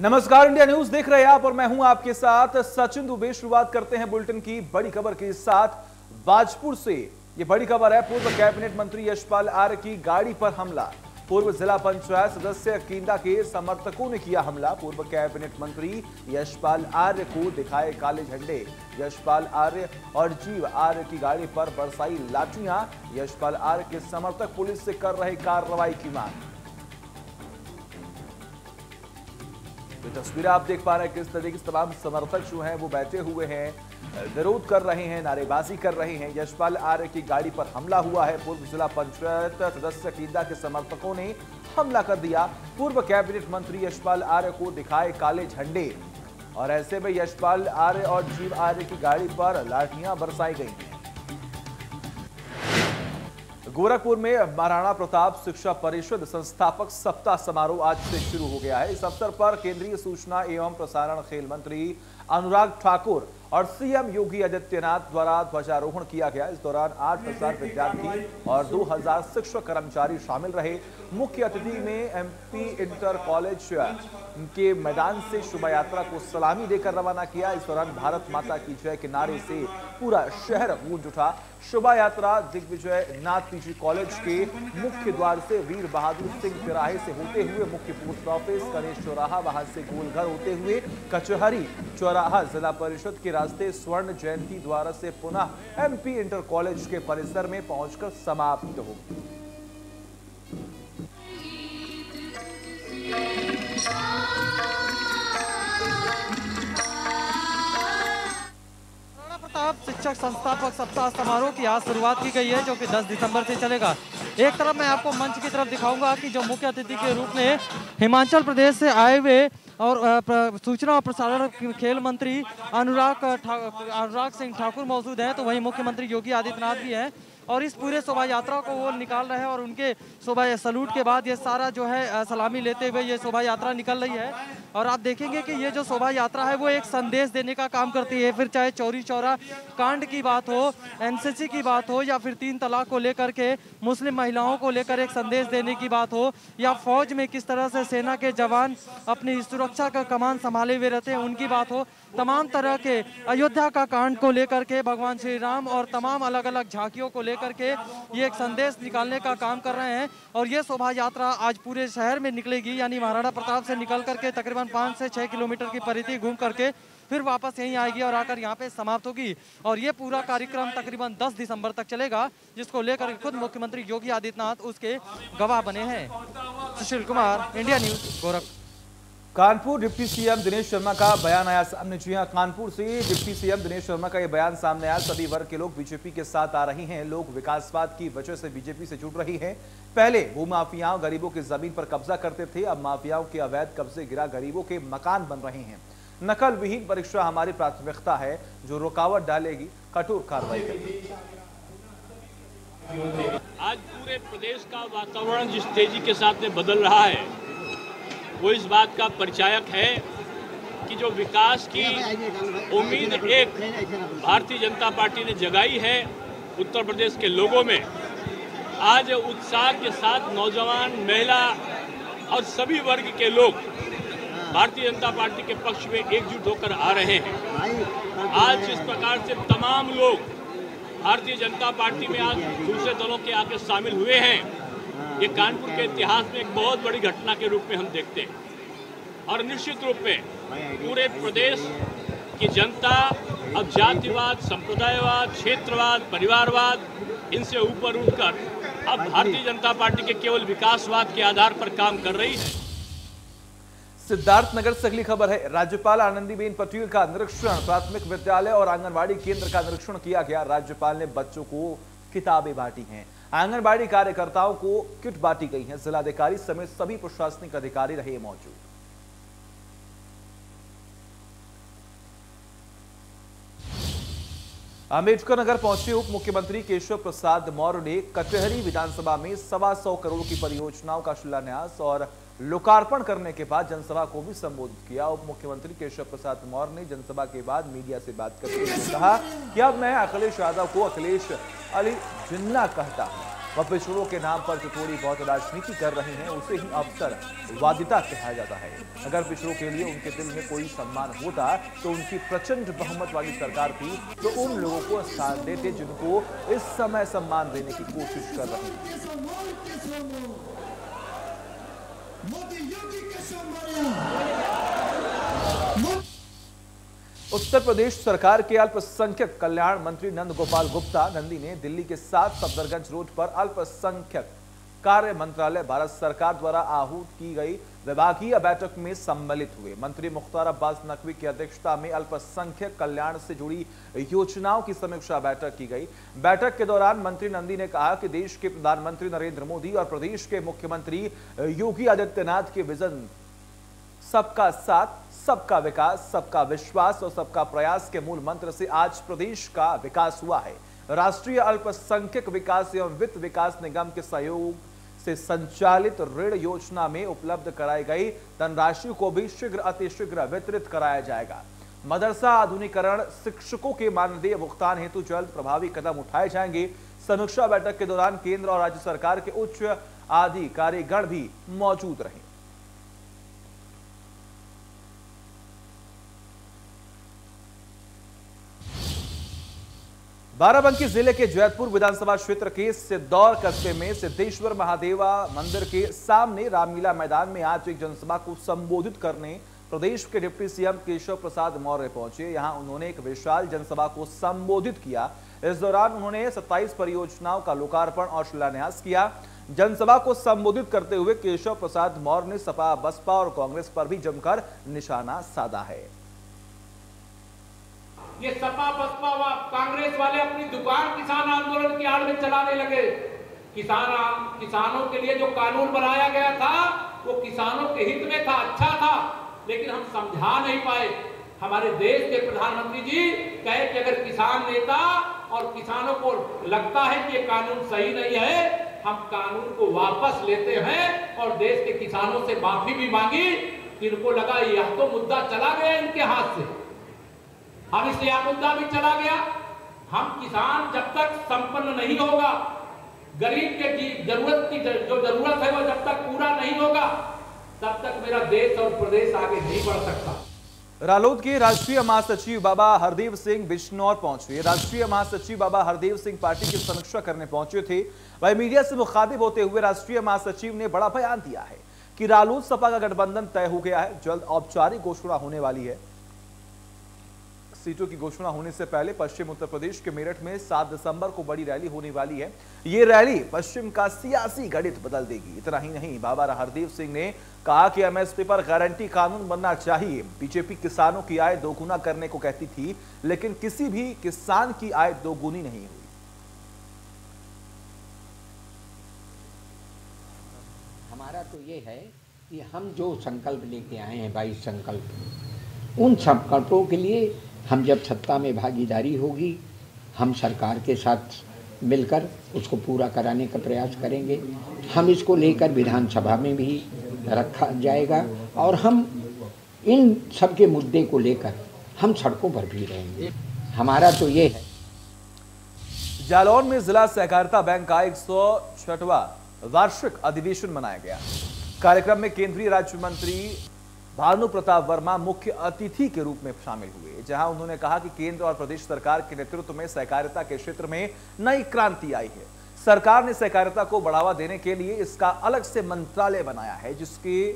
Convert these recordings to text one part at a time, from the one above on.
नमस्कार, India news देख रहे हैं आप और मैं हूं आपके साथ सचिन दुबे। शुरुआत करते हैं बुलेटिन की बड़ी खबर के साथ बाजपुर से। ये बड़ी खबर है, पूर्व कैबिनेट मंत्री यशपाल आर्य की गाड़ी पर हमला। पूर्व जिला पंचायत सदस्य कींदा के समर्थकों ने किया हमला। पूर्व कैबिनेट मंत्री यशपाल आर्य को दिखाए काले झंडे। यशपाल आर्य और जीव आर्य की गाड़ी पर बरसाई लाठियां। यशपाल आर्य के समर्थक पुलिस से कर रहे कार्रवाई की मांग। तो तस्वीरें आप देख पा रहे हैं किस तरीके से तमाम समर्थक जो हैं वो बैठे हुए हैं, विरोध कर रहे हैं, नारेबाजी कर रहे हैं। यशपाल आर्य की गाड़ी पर हमला हुआ है। पूर्व जिला पंचायत सदस्य कींदा के समर्थकों ने हमला कर दिया। पूर्व कैबिनेट मंत्री यशपाल आर्य को दिखाए काले झंडे और ऐसे में यशपाल आर्य और जीव आर्य की गाड़ी पर लाठियां बरसाई गई हैं। गोरखपुर में महाराणा प्रताप शिक्षा परिषद संस्थापक सप्ताह समारोह आज से शुरू हो गया है। इस अवसर पर केंद्रीय सूचना एवं प्रसारण खेल मंत्री अनुराग ठाकुर और सीएम योगी आदित्यनाथ द्वारा ध्वजारोहण किया गया। इस दौरान 8000 विद्यार्थी और 2000 शिक्षक कर्मचारी शामिल रहे। मुख्य अतिथि में एमपी इंटर कॉलेज के मैदान से शोभा यात्रा को सलामी देकर रवाना किया। इस दौरान भारत माता की जय के नारे से पूरा शहर गूंज उठा। शोभा यात्रा दिग्विजय नाथ पीजी कॉलेज के मुख्य द्वार से वीर बहादुर सिंह तिराहे से होते हुए मुख्य पोस्ट ऑफिस गणेश चौराहा, वहां से गोलघर होते हुए कचहरी चौराहा, जिला परिषद के रास्ते स्वर्ण जयंती द्वार से पुनः एमपी इंटर कॉलेज के परिसर में पहुंचकर समाप्त होगी। प्रताप शिक्षक संस्थापक सप्ताह समारोह की आज शुरुआत की गई है, जो कि 10 दिसंबर से चलेगा। एक तरफ मैं आपको मंच की तरफ दिखाऊंगा कि जो मुख्य अतिथि के रूप में हिमाचल प्रदेश से आए हुए और सूचना और प्रसारण खेल मंत्री अनुराग सिंह ठाकुर मौजूद हैं, तो वहीं मुख्यमंत्री योगी आदित्यनाथ भी हैं और इस पूरे शोभा यात्रा को वो निकाल रहे हैं और उनके शोभा सलूट के बाद ये सारा जो है सलामी लेते हुए ये शोभा यात्रा निकल रही है। और आप देखेंगे कि ये जो शोभा यात्रा है वो एक संदेश देने का काम करती है। फिर चाहे चौरी चौरा कांड की बात हो, एनसीसी की बात हो, या फिर 3 तलाक को लेकर के मुस्लिम महिलाओं को लेकर एक संदेश देने की बात हो, या फौज में किस तरह से सेना के जवान अपनी सुरक्षा का कमान संभाले हुए रहते हैं उनकी बात हो, तमाम तरह के अयोध्या का कांड को लेकर के भगवान श्री राम और तमाम अलग अलग झांकियों को लेकर के ये एक संदेश निकालने का काम कर रहे हैं। और ये शोभा यात्रा आज पूरे शहर में निकलेगी, यानी महाराणा प्रताप से निकल करके तकरीबन 5 से 6 किलोमीटर की परिधि घूम करके फिर वापस यहीं आएगी और आकर यहाँ पे समाप्त होगी। और ये पूरा कार्यक्रम तकरीबन 10 दिसंबर तक चलेगा, जिसको लेकर खुद मुख्यमंत्री योगी आदित्यनाथ उसके गवाह बने हैं। Sushil Kumar, India news, Gorakhpur. Kanpur deputy CM Dinesh Sharma का बयान आया सामने। जी हां, कानपुर से डिप्टी सीएम दिनेश शर्मा का यह बयान सामने आया। सभी वर्ग के लोग बीजेपी के साथ आ रहे हैं। लोग विकासवाद की वजह से बीजेपी से जुड़ रही हैं। पहले भूमाफियाओं गरीबों की जमीन पर कब्जा करते थे, अब माफियाओं के अवैध कब्जे गिरा गरीबों के मकान बन रहे हैं। नकल विहीन परीक्षा हमारी प्राथमिकता है, जो रुकावट डालेगी कठोर कार्रवाई करेगी। आज पूरे प्रदेश का वातावरण जिस तेजी के साथ में बदल रहा है वो इस बात का परिचायक है कि जो विकास की उम्मीद एक भारतीय जनता पार्टी ने जगाई है उत्तर प्रदेश के लोगों में, आज उत्साह के साथ नौजवान, महिला और सभी वर्ग के लोग भारतीय जनता पार्टी के पक्ष में एकजुट होकर आ रहे हैं। आज जिस प्रकार से तमाम लोग भारतीय जनता पार्टी में आज दूसरे दलों के आके शामिल हुए हैं, ये कानपुर के इतिहास में एक बहुत बड़ी घटना के रूप में हम देखते हैं। और निश्चित रूप में पूरे प्रदेश की जनता अब जातिवाद, संप्रदायवाद, क्षेत्रवाद, परिवारवाद, इनसे ऊपर उठकर अब भारतीय जनता पार्टी के केवल विकासवाद के आधार पर काम कर रही है। सिद्धार्थनगर से अगली खबर है। राज्यपाल आनंदीबेन पटेल का निरीक्षण। प्राथमिक विद्यालय और आंगनबाड़ी केंद्र का निरीक्षण किया गया। राज्यपाल ने बच्चों को किताबें बांटी हैं। आंगनबाड़ी कार्यकर्ताओं को किट बांटी गई है। जिलाधिकारी समेत सभी प्रशासनिक अधिकारी रहे मौजूद। अम्बेडकर नगर पहुंचे उप मुख्यमंत्री केशव प्रसाद मौर्य ने कचहरी विधानसभा में 125 करोड़ की परियोजनाओं का शिलान्यास और लोकार्पण करने के बाद जनसभा को भी संबोधित किया। उप मुख्यमंत्री केशव प्रसाद मौर्य ने जनसभा के बाद मीडिया से बात करते हुए कहा कि अब मैं अखिलेश यादव को अखिलेश अली जिन्ना कहता हूं। वह पिछड़ों के नाम पर जो थोड़ी बहुत राजनीति कर रहे हैं उसे ही अवसर वादिता कहा जाता है। अगर पिछड़ों के लिए उनके दिल में कोई सम्मान होता तो उनकी प्रचंड बहुमत वाली सरकार थी तो उन लोगों को स्थान देते जिनको इस समय सम्मान देने की कोशिश कर रहे हैं। उत्तर प्रदेश सरकार के अल्पसंख्यक कल्याण मंत्री नंद गोपाल गुप्ता नंदी ने दिल्ली के 7 सफदरगंज रोड पर अल्पसंख्यक कार्य मंत्रालय भारत सरकार द्वारा आहूत की गई विभागीय बैठक में सम्मिलित हुए। मंत्री मुख्तार अब्बास नकवी की अध्यक्षता में अल्पसंख्यक कल्याण से जुड़ी योजनाओं की समीक्षा बैठक की गई। बैठक के दौरान मंत्री नंदी ने कहा कि देश के प्रधानमंत्री नरेंद्र मोदी और प्रदेश के मुख्यमंत्री योगी आदित्यनाथ के विजन सबका साथ, सबका विकास, सबका विश्वास और सबका प्रयास के मूल मंत्र से आज प्रदेश का विकास हुआ है। राष्ट्रीय अल्पसंख्यक विकास एवं वित्त विकास निगम के सहयोग से संचालित ऋण योजना में उपलब्ध कराई गई धनराशि को भी शीघ्र अतिशीघ्र वितरित कराया जाएगा। मदरसा आधुनिकीकरण, शिक्षकों के मानदेय भुगतान हेतु जल्द प्रभावी कदम उठाए जाएंगे। समीक्षा बैठक के दौरान केंद्र और राज्य सरकार के उच्च अधिकारीगण भी मौजूद रहे। बाराबंकी जिले के जैतपुर विधानसभा क्षेत्र के सिद्धौर कस्बे में सिद्धेश्वर महादेवा मंदिर के सामने रामलीला मैदान में आज एक जनसभा को संबोधित करने प्रदेश के डिप्टी सीएम केशव प्रसाद मौर्य पहुंचे। यहां उन्होंने एक विशाल जनसभा को संबोधित किया। इस दौरान उन्होंने 27 परियोजनाओं का लोकार्पण और शिलान्यास किया। जनसभा को संबोधित करते हुए केशव प्रसाद मौर्य ने सपा, बसपा और कांग्रेस पर भी जमकर निशाना साधा है। ये सपा, बसपा व कांग्रेस वाले अपनी दुकान किसान आंदोलन की आड़ में चलाने लगे। किसानों के लिए जो कानून बनाया गया था वो किसानों के हित में था, अच्छा था, लेकिन हम समझा नहीं पाए। हमारे देश के प्रधानमंत्री जी कहे कि अगर किसान नेता और किसानों को लगता है कि ये कानून सही नहीं है, हम कानून को वापस लेते हैं और देश के किसानों से माफी भी मांगी। इनको लगा यह तो मुद्दा चला गया इनके हाथ से, अब इसलिए यह मुद्दा भी चला गया। हम किसान जब तक संपन्न नहीं होगा, गरीब के जरूरत की जो जरूरत है वो जब तक पूरा नहीं होगा, तब तक मेरा देश और प्रदेश आगे नहीं बढ़ सकता। रालोद के राष्ट्रीय महासचिव बाबा हरदेव सिंह बिजनौर पहुंचे। राष्ट्रीय महासचिव बाबा हरदेव सिंह पार्टी की समीक्षा करने पहुंचे थे। वही मीडिया से मुखातिब होते हुए राष्ट्रीय महासचिव ने बड़ा बयान दिया है कि रालोद सपा का गठबंधन तय हो गया है, जल्द औपचारिक घोषणा होने वाली है। सीटों की घोषणा होने से पहले पश्चिम उत्तर प्रदेश के मेरठ में 7 दिसंबर को बड़ी रैली होने वाली है। ये रैली पश्चिम का सियासी गणित बदल देगी। इतना ही नहीं, बाबा हरदेव सिंह ने कहा कि एमएसपी पर गारंटी कानून बनना चाहिए। बीजेपी किसानों की आय दोगुना करने को कहती थी, लेकिन किसी भी किसान की आय दोगुनी नहीं हुई। हमारा तो ये है कि हम जो संकल्प लेके आए हैं 22 संकल्प, उन संकल्पों के लिए हम जब सत्ता में भागीदारी होगी, हम सरकार के साथ मिलकर उसको पूरा कराने का प्रयास करेंगे। हम इसको लेकर विधानसभा में भी रखा जाएगा और हम इन सब के मुद्दे को लेकर हम सड़कों पर भी रहेंगे। हमारा तो ये है। जालौन में जिला सहकारिता बैंक का 106वां वार्षिक अधिवेशन मनाया गया। कार्यक्रम में केंद्रीय राज्य मंत्री भानु प्रताप वर्मा मुख्य अतिथि के रूप में शामिल हुए, जहां उन्होंने कहा कि केंद्र और प्रदेश सरकार के नेतृत्व में सहकारिता के क्षेत्र में नई क्रांति आई है। सरकार ने सहकारिता को बढ़ावा देने के लिए इसका अलग से मंत्रालय बनाया है, जिसके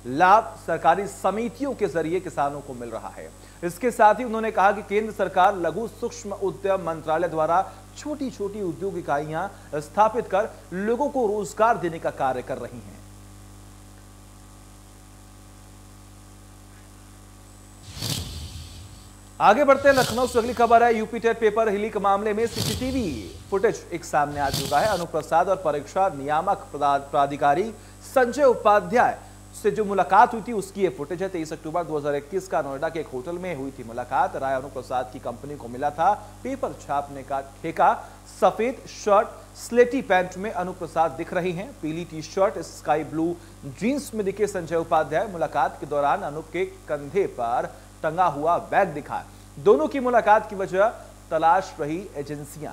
लाभ सरकारी समितियों के जरिए किसानों को मिल रहा है। इसके साथ ही उन्होंने कहा कि केंद्र सरकार लघु सूक्ष्म उद्यम मंत्रालय द्वारा छोटी छोटी उद्योग इकाइयां स्थापित कर लोगों को रोजगार देने का कार्य कर रही है। आगे बढ़ते हैं, लखनऊ से अगली खबर है। यूपी टेट पेपर लीक मामले में सीसीटीवी फुटेज एक सामने आ चुका है। अनुप्रसाद और परीक्षा नियामक प्राधिकारी संजय उपाध्याय से जो मुलाकात हुई थी उसकी ये फुटेज है। 23 अक्टूबर 2021 का नोएडा के एक होटल में हुई थी मुलाकात। राय अनुप्रसाद की कंपनी को मिला था पेपर छापने का ठेका। सफेद शर्ट, स्लेटी पैंट में अनुप्रसाद दिख रही हैं। पीली T shirt, sky blue jeans में दिखे संजय उपाध्याय। मुलाकात के दौरान अनूप के कंधे पर टंगा हुआ बैग दिखा। दोनों की मुलाकात की वजह तलाश रही एजेंसियां।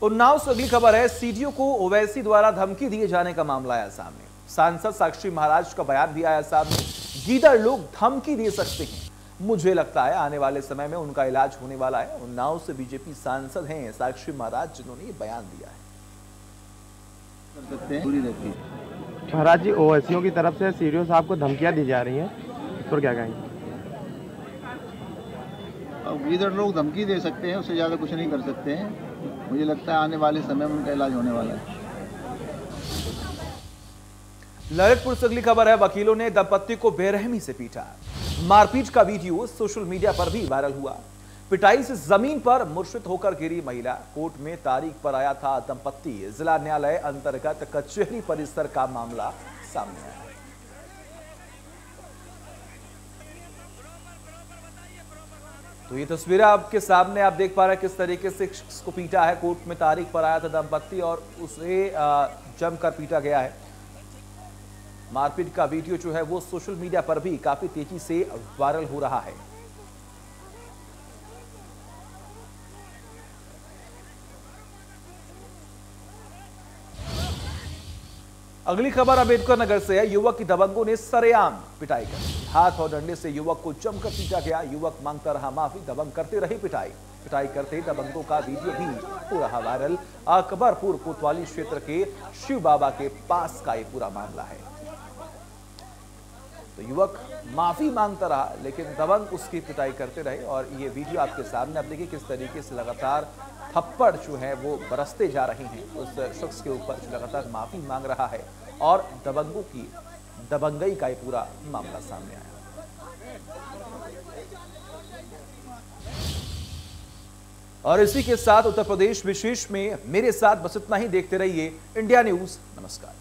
उन्नाव से अगली खबर है। सीडीओ को ओवैसी द्वारा धमकी दिए जाने का मामला आया सामने। सांसद साक्षी महाराज का बयान भी आया सामने। गीदड़ लोग धमकी दे सकते हैं, मुझे लगता है आने वाले समय में उनका इलाज होने वाला है। उन्नाव से बीजेपी सांसद हैं साक्षी महाराज, जिन्होंने ये बयान दिया है। महाराज जी, ओवैसियों की तरफ से सीडीओ साहब को धमकियां दी जा रही हैं, तो क्या कहेंगे? अब गीदड़ लोग धमकी दे सकते हैं, उससे ज़्यादा कुछ नहीं कर सकते हैं। मुझे लगता है आने वाले समय में उनका इलाज होने वाला है। ललितपुर से अगली खबर है। वकीलों ने दंपत्ति को बेरहमी से पीटा। मारपीट का वीडियो सोशल मीडिया पर भी वायरल हुआ। पिटाई से जमीन पर मूर्छित होकर गिरी महिला। कोर्ट में तारीख पर आया था दंपत्ति। जिला न्यायालय अंतर्गत कचहरी परिसर का मामला सामने आया। तो ये तस्वीरें आपके सामने आप देख पा रहे हैं किस तरीके से इसको पीटा है। कोर्ट में तारीख पर आया था दंपत्ति और उसे जमकर पीटा गया है। मारपीट का वीडियो जो है वो सोशल मीडिया पर भी काफी तेजी से वायरल हो रहा है। अगली खबर अम्बेडकर नगर से है। युवक की दबंगों ने सरेआम पिटाई कर हाथ और डंडे से युवक को जमकर पीटा गया। युवक मांगता रहा माफी, दबंग करते रहे पिटाई करते दबंगों का वीडियो भी हो रहा वायरल। अकबरपुर कोतवाली क्षेत्र के शिव बाबा के पास का ये पूरा मामला है। तो युवक माफी मांगता रहा लेकिन दबंग उसकी पिटाई करते रहे और ये वीडियो आपके सामने। आप देखिए किस तरीके से लगातार थप्पड़ जो है वो बरसते जा रहे हैं उस शख्स के ऊपर जो लगातार माफी मांग रहा है और दबंगों की दबंगई का ये पूरा मामला सामने आया। और इसी के साथ उत्तर प्रदेश विशेष में मेरे साथ बस इतना ही। देखते रहिए इंडिया न्यूज। नमस्कार।